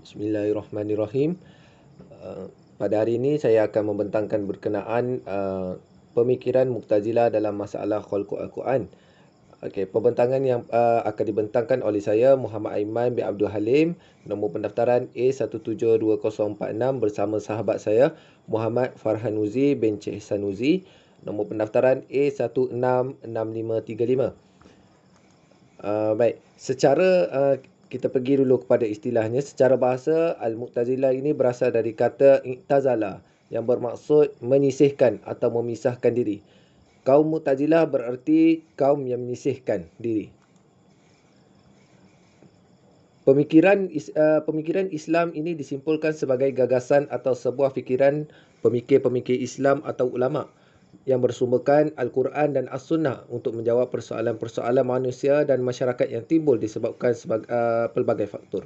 Bismillahirrahmanirrahim. Pada hari ini saya akan membentangkan berkenaan pemikiran Mu'tazilah dalam masalah khalqul Al-Quran. Okey, pembentangan yang akan dibentangkan oleh saya Muhammad Aiman bin Abdul Halim, nombor pendaftaran A172046 bersama sahabat saya Muhammad Farhanuzi bin Cik Sanuzi, nombor pendaftaran A166535. Baik, secara kita pergi dulu kepada istilahnya. Secara bahasa, Al-Mu'tazilah ini berasal dari kata I'tazala yang bermaksud menyisihkan atau memisahkan diri. Kaum Mu'tazilah bererti kaum yang menyisihkan diri. Pemikiran Islam ini disimpulkan sebagai gagasan atau sebuah fikiran pemikir-pemikir Islam atau ulama yang bersumberkan Al-Quran dan As-Sunnah untuk menjawab persoalan-persoalan manusia dan masyarakat yang timbul disebabkan pelbagai faktor.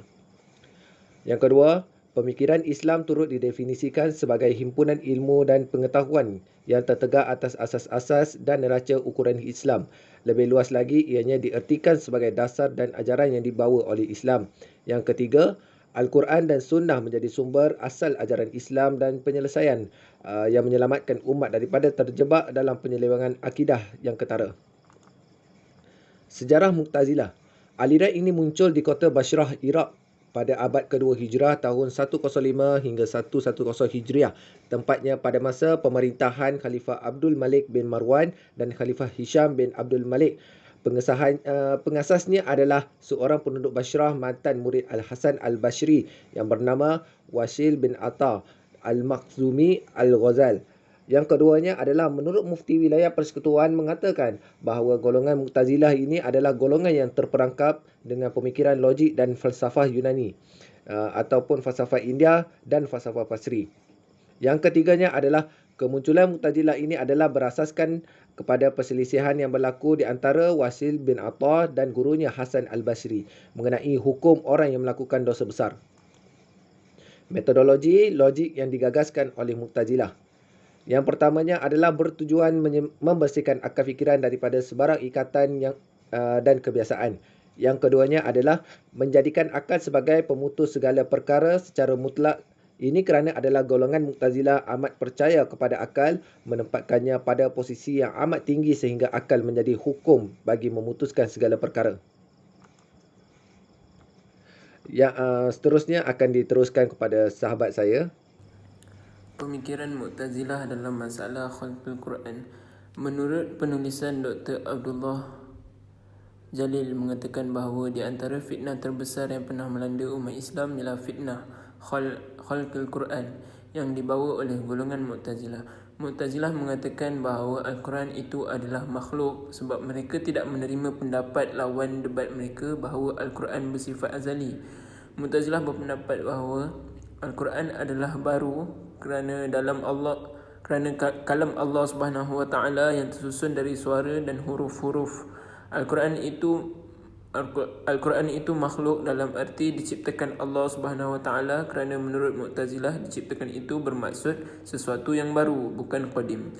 Yang kedua, pemikiran Islam turut didefinisikan sebagai himpunan ilmu dan pengetahuan yang tertegak atas asas-asas dan neraca ukuran Islam. Lebih luas lagi, ianya diertikan sebagai dasar dan ajaran yang dibawa oleh Islam. Yang ketiga, Al-Quran dan Sunnah menjadi sumber asal ajaran Islam dan penyelesaian yang menyelamatkan umat daripada terjebak dalam penyelewengan akidah yang ketara. Sejarah Mu'tazilah. Aliran ini muncul di kota Basrah, Iraq pada abad kedua Hijrah tahun 105 hingga 110 Hijriah. Tempatnya pada masa pemerintahan Khalifah Abdul Malik bin Marwan dan Khalifah Hisham bin Abdul Malik. Pengasasnya adalah seorang penduduk Basrah, mantan murid Al-Hasan Al-Basri yang bernama Wasil bin Atta Al-Makhzumi Al-Ghazal. Yang keduanya adalah menurut Mufti Wilayah Persekutuan mengatakan bahawa golongan Mu'tazilah ini adalah golongan yang terperangkap dengan pemikiran logik dan falsafah Yunani ataupun falsafah India dan falsafah Pasri. Yang ketiganya adalah kemunculan Mu'tazilah ini adalah berasaskan kepada perselisihan yang berlaku di antara Wasil bin Atta dan gurunya Hasan Al-Basri mengenai hukum orang yang melakukan dosa besar. Metodologi logik yang digagaskan oleh Mu'tazilah. Yang pertamanya adalah bertujuan membersihkan akal fikiran daripada sebarang ikatan dan kebiasaan. Yang keduanya adalah menjadikan akal sebagai pemutus segala perkara secara mutlak. Ini kerana adalah golongan Mu'tazilah amat percaya kepada akal, menempatkannya pada posisi yang amat tinggi sehingga akal menjadi hukum bagi memutuskan segala perkara. Yang seterusnya akan diteruskan kepada sahabat saya. Pemikiran Mu'tazilah dalam masalah khalqul Quran. Menurut penulisan Dr. Abdullah Jalil mengatakan bahawa di antara fitnah terbesar yang pernah melanda umat Islam ialah fitnah khalqul Quran yang dibawa oleh golongan Mu'tazilah. Mu'tazilah mengatakan bahawa Al-Quran itu adalah makhluk sebab mereka tidak menerima pendapat lawan debat mereka bahawa Al-Quran bersifat azali. Mu'tazilah berpendapat bahawa Al-Quran adalah baru kerana kalam Allah Subhanahu Wa Taala yang tersusun dari suara dan huruf-huruf. Al-Quran itu makhluk dalam arti diciptakan Allah Subhanahu Wa Taala kerana menurut Mu'tazilah diciptakan itu bermaksud sesuatu yang baru, bukan qadim.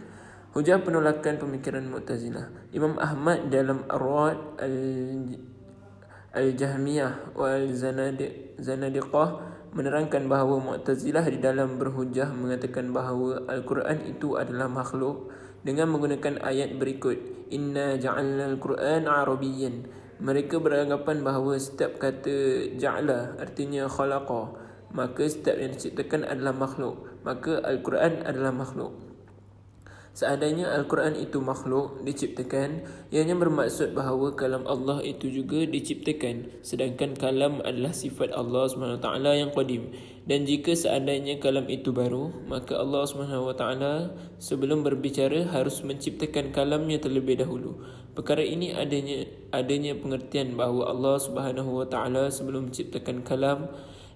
Hujah penolakan pemikiran Mu'tazilah. Imam Ahmad dalam Ar-Rawd Al-Jahmiyah wal Zanadiqah menerangkan bahawa Mu'tazilah di dalam berhujah mengatakan bahawa Al-Quran itu adalah makhluk dengan menggunakan ayat berikut, Inna ja'alna al-Quran Arabiyyan. Mereka beranggapan bahawa setiap kata ja'ala artinya khalaqa, maka setiap yang diciptakan adalah makhluk, maka Al-Quran adalah makhluk. Seandainya Al-Quran itu makhluk diciptakan, ianya bermaksud bahawa kalam Allah itu juga diciptakan, sedangkan kalam adalah sifat Allah SWT yang qadim. Dan jika seandainya kalam itu baru, maka Allah SWT sebelum berbicara harus menciptakan kalamnya terlebih dahulu. Perkara ini adanya pengertian bahawa Allah SWT sebelum menciptakan kalam,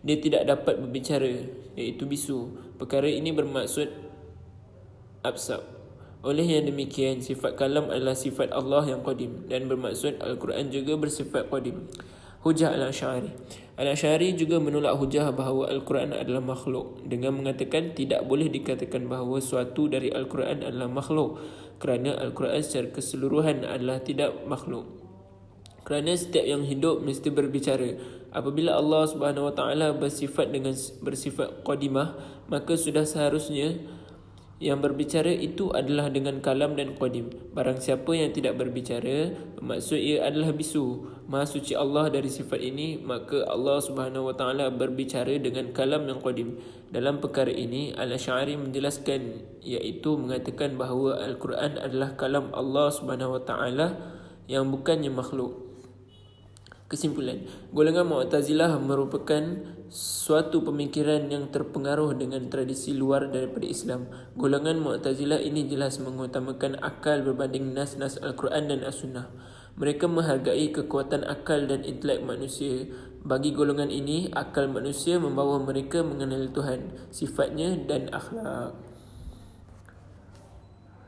dia tidak dapat berbicara, iaitu bisu. Perkara ini bermaksud absab. Oleh yang demikian, sifat kalam adalah sifat Allah yang qadim dan bermaksud Al-Quran juga bersifat qadim. Hujah Al-Asy'ari. Al-Asy'ari juga menolak hujah bahawa Al-Quran adalah makhluk dengan mengatakan tidak boleh dikatakan bahawa suatu dari Al-Quran adalah makhluk kerana Al-Quran secara keseluruhan adalah tidak makhluk. Kerana setiap yang hidup mesti berbicara. Apabila Allah Subhanahu Wa Taala bersifat qadimah, maka sudah seharusnya yang berbicara itu adalah dengan kalam dan qadim. Barang siapa yang tidak berbicara, bermaksud ia adalah bisu. Maha suci Allah dari sifat ini, maka Allah Subhanahu Wa Taala berbicara dengan kalam yang qadim. Dalam perkara ini, Al-Asy'ari menjelaskan, iaitu mengatakan bahawa Al-Quran adalah kalam Allah Subhanahu Wa Taala yang bukannya makhluk. Kesimpulan, golongan Mu'tazilah merupakan suatu pemikiran yang terpengaruh dengan tradisi luar daripada Islam. Golongan Mu'tazilah ini jelas mengutamakan akal berbanding nas-nas Al-Quran dan As-Sunnah. Mereka menghargai kekuatan akal dan intelek manusia. Bagi golongan ini, akal manusia membawa mereka mengenal Tuhan, sifatnya dan akhlak.